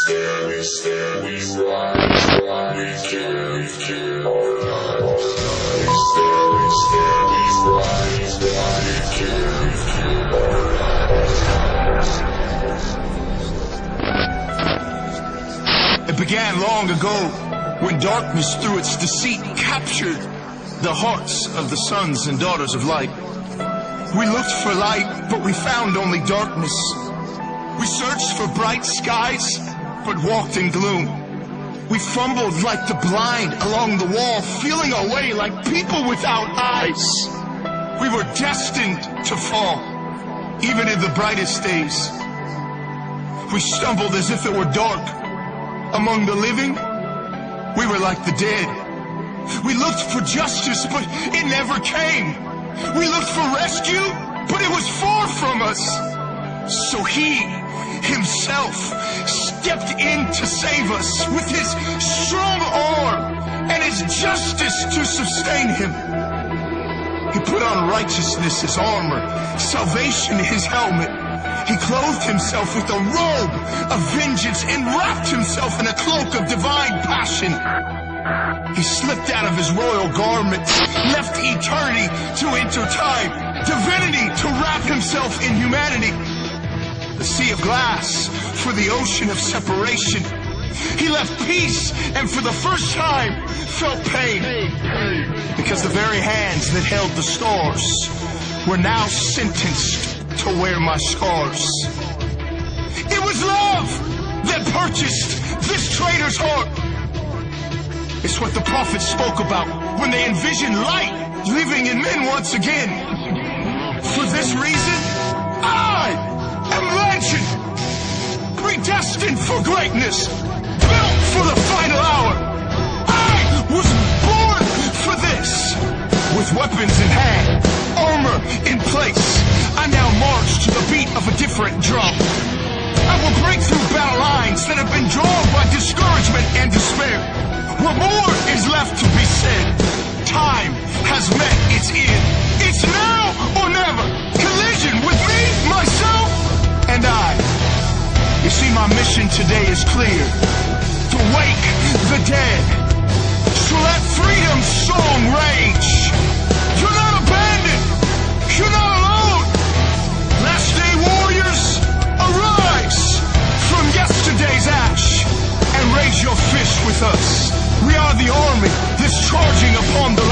stand, we rise, we kill our lives. We stand, we rise, we kill our lives. It began long ago, when darkness through its deceit captured the hearts of the sons and daughters of light. We looked for light, but we found only darkness. We searched for bright skies, but walked in gloom. We fumbled like the blind along the wall, feeling our way like people without eyes. We were destined to fall, even in the brightest days. We stumbled as if it were dark. Among the living, we were like the dead. We looked for justice, but it never came. We looked for rescue, but it was far from us. So he himself stepped in to save us with his strong arm and his justice to sustain him. He put on righteousness his armor, salvation his helmet. He clothed himself with a robe of vengeance and wrapped himself in a cloak of divine passion. He slipped out of his royal garments, left eternity to enter time, divinity to wrap himself in humanity. The sea of glass for the ocean of separation. He left peace and for the first time felt pain, because the very hands that held the stars were now sentenced to wear my scars. It was love that purchased this traitor's heart. It's what the prophets spoke about when they envisioned light living in men once again. For this reason, I am legend, predestined for greatness, built for the final hour. I was born for this. With weapons in hand, armor in place, I now march to the beat of a different drum. I will break through battle lines that have been drawn by discouragement and despair. Where more is left to be said, time has met its end. It's now or never. Collision with me, myself, and I. You see, my mission today is clear: to wake the dead. So let freedom's song rage. You're not abandoned. You're not alone. Last day warriors, arise from yesterday's ash and raise your fist with us. We are the army that's charging upon the